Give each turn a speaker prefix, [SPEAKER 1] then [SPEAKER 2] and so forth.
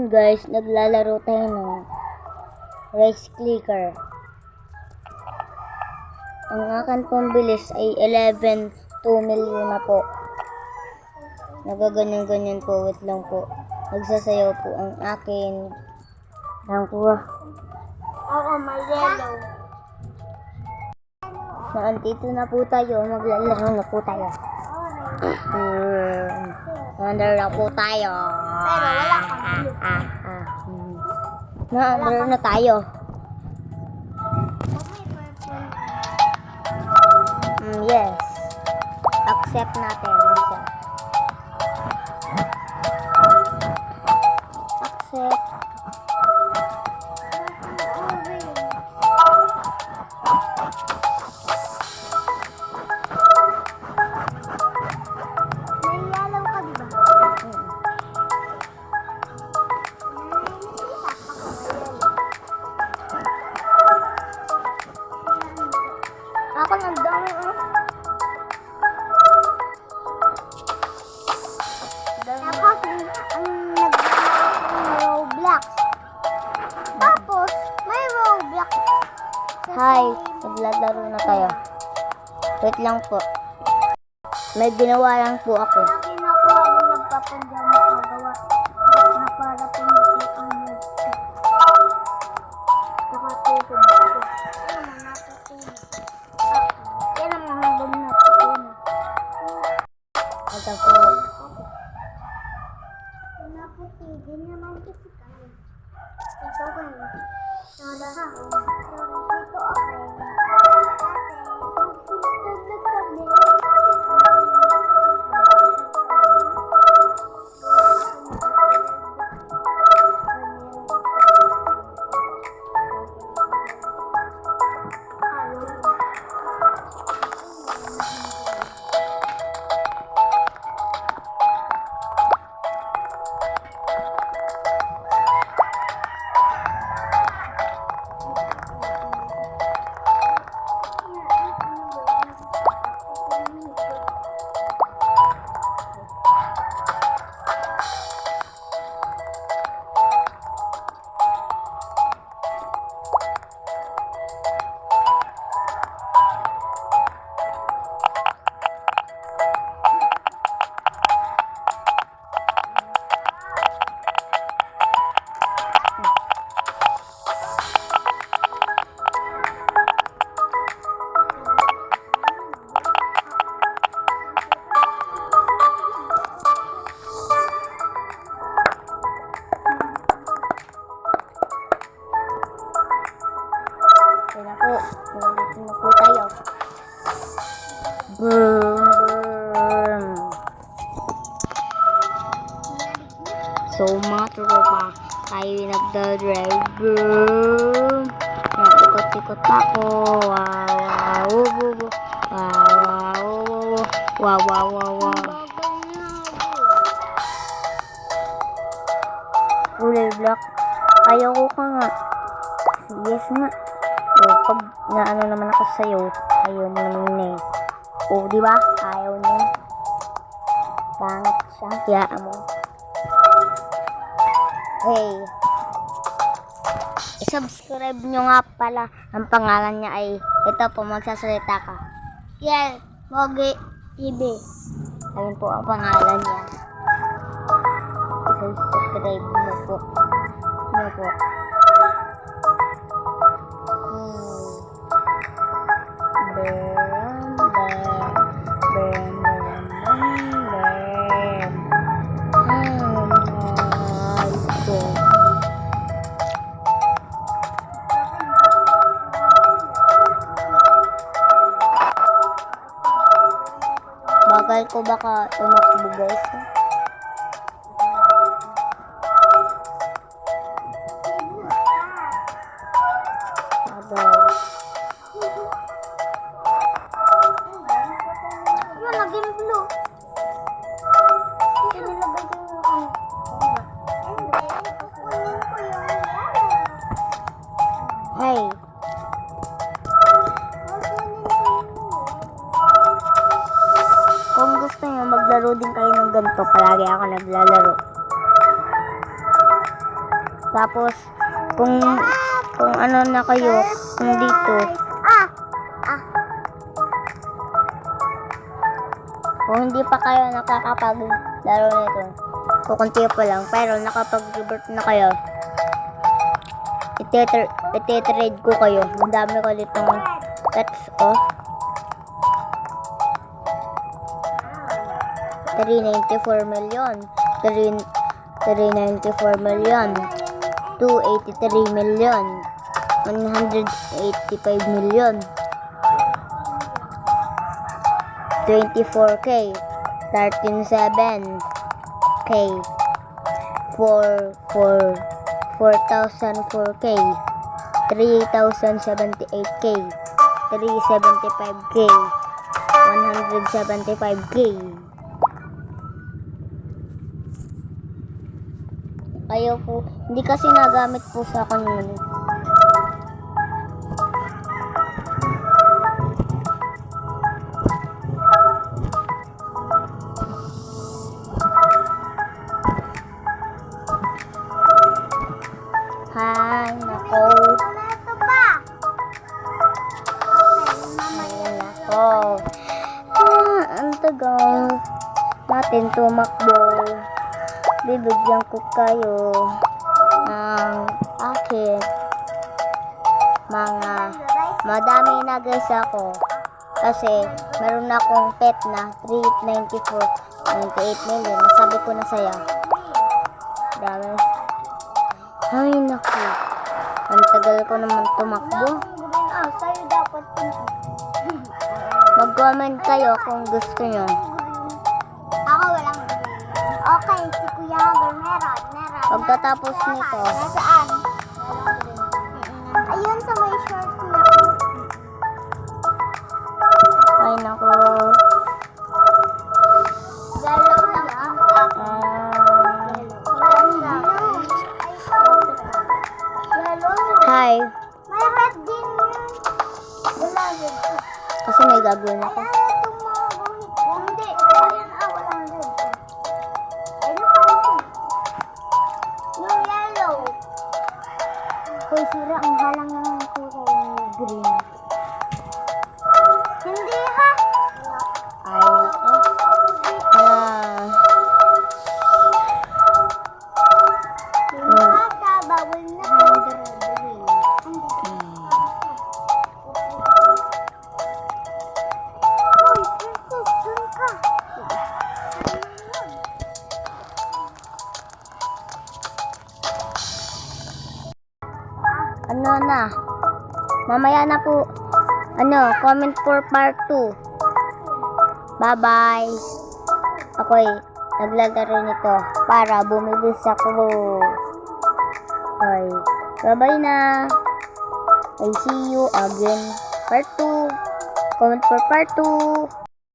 [SPEAKER 1] Ngayon guys, naglalaro tayo ng race clicker. Ang akin pong bilis ay 11.2 million na po. Nagaganyan-ganyan po, wait lang po. Nagsasayaw po ang akin. Lang po.
[SPEAKER 2] Oo, may yellow.
[SPEAKER 1] Naandito na po tayo, maglalaro na po tayo. Naandar na po tayo.
[SPEAKER 2] Pero wala kang blue.
[SPEAKER 1] Naandar na tayo. Yes. Accept natin. Accept.
[SPEAKER 2] May yellow ka, diba?
[SPEAKER 1] Ako ang dami
[SPEAKER 2] Tapos, ang naglalaro ng Roblox. Tapos, may Roblox.
[SPEAKER 1] Hi, naglalaro na tayo. Wait lang po. May ginawa lang po ako.
[SPEAKER 2] Lagi na ako habang nagpapandya makagawa na para pumitian mo. Nakatulog ako. Kaya mo natutulog. Kaya mo habang natutulog.
[SPEAKER 1] Ito po.
[SPEAKER 2] Naputigil naman kasi kami. Ito ko yun. Soda ha. Ito okay.
[SPEAKER 1] Kaya po, nandito na po tayo. Boom! So mga tropa, tayo nagdadrive. Boom! Ikot-ikot ako. Wow, wow, wow, wow, wow, wow, wow, wow. Kulay black. Ayaw ko ka nga. Yes nga. O, pag naano naman ako sa'yo, ayaw mo naman eh. O, diba? Ayaw niya. Pangit siya. Kiyaan mo. Hey. I-subscribe nyo nga pala. Ang pangalan niya ay, ito po, magsasalita ka.
[SPEAKER 2] Yes, Mogi TV.
[SPEAKER 1] Ayun po ang pangalan niya. I-subscribe mo po. Mo po. Bagal ko baka tumakbo guys. Bagal.
[SPEAKER 2] Yun, naging blue. Kasi nilagay ko yung ano. And then, kukunin ko yung yellow.
[SPEAKER 1] Hey. Kung gusto nyo maglaro din kayo ng ganito, palagi ako naglalaro. Tapos, kung ano na kayo, kung dito, kung hindi pa kayo nakakapaglaro nito, kukunti pa lang, pero nakapag-revert na kayo, ite-trade ko kayo. Ang dami ko ditong pets, oh. 394 million, 394 million, 283 million, 185 million, 24k, 137k, 4,004k, 3,078k, 375k, 175k. Ayaw po, hindi kasi nagamit po sa akin yun. Hay, nako.
[SPEAKER 2] Ito pa.
[SPEAKER 1] Ay, nako. Ang tagal natin tumakbo. Bibigyan ko kayo ng akin madami na guys ako kasi meron akong pet na 394 98 million. Nasabi ko na saya. Dami. Ay naku, ang tagal ko naman tumakbo.
[SPEAKER 2] Sa'yo dapat
[SPEAKER 1] Mag-comment kayo kung gusto nyo.
[SPEAKER 2] Ako walang green. Okay, si Kuya Hagar meron.
[SPEAKER 1] Pagkatapos nito,
[SPEAKER 2] Nasaan? Ayun sa may short na.
[SPEAKER 1] ay naku.
[SPEAKER 2] Dalaw lang ang
[SPEAKER 1] Hi,
[SPEAKER 2] May red din yun. Wala red.
[SPEAKER 1] kasi may gagawin ako.
[SPEAKER 2] Ayan itong mga buhit ko. Hindi. Ayan walang red. Ayun pa. Yung yellow.
[SPEAKER 1] Hoy, sira, ang halang naman ko green.
[SPEAKER 2] Hindi ha.
[SPEAKER 1] Ay naku.
[SPEAKER 2] Yung bata, bawal na po. Uy, princess, dun ka.
[SPEAKER 1] Ano na? Mamaya na po. Comment for part 2. Bye-bye. Ako'y naglalaro nito para bumilis ako. Okay. Bye-bye na. I see you again. Part 2. Comment for part 2.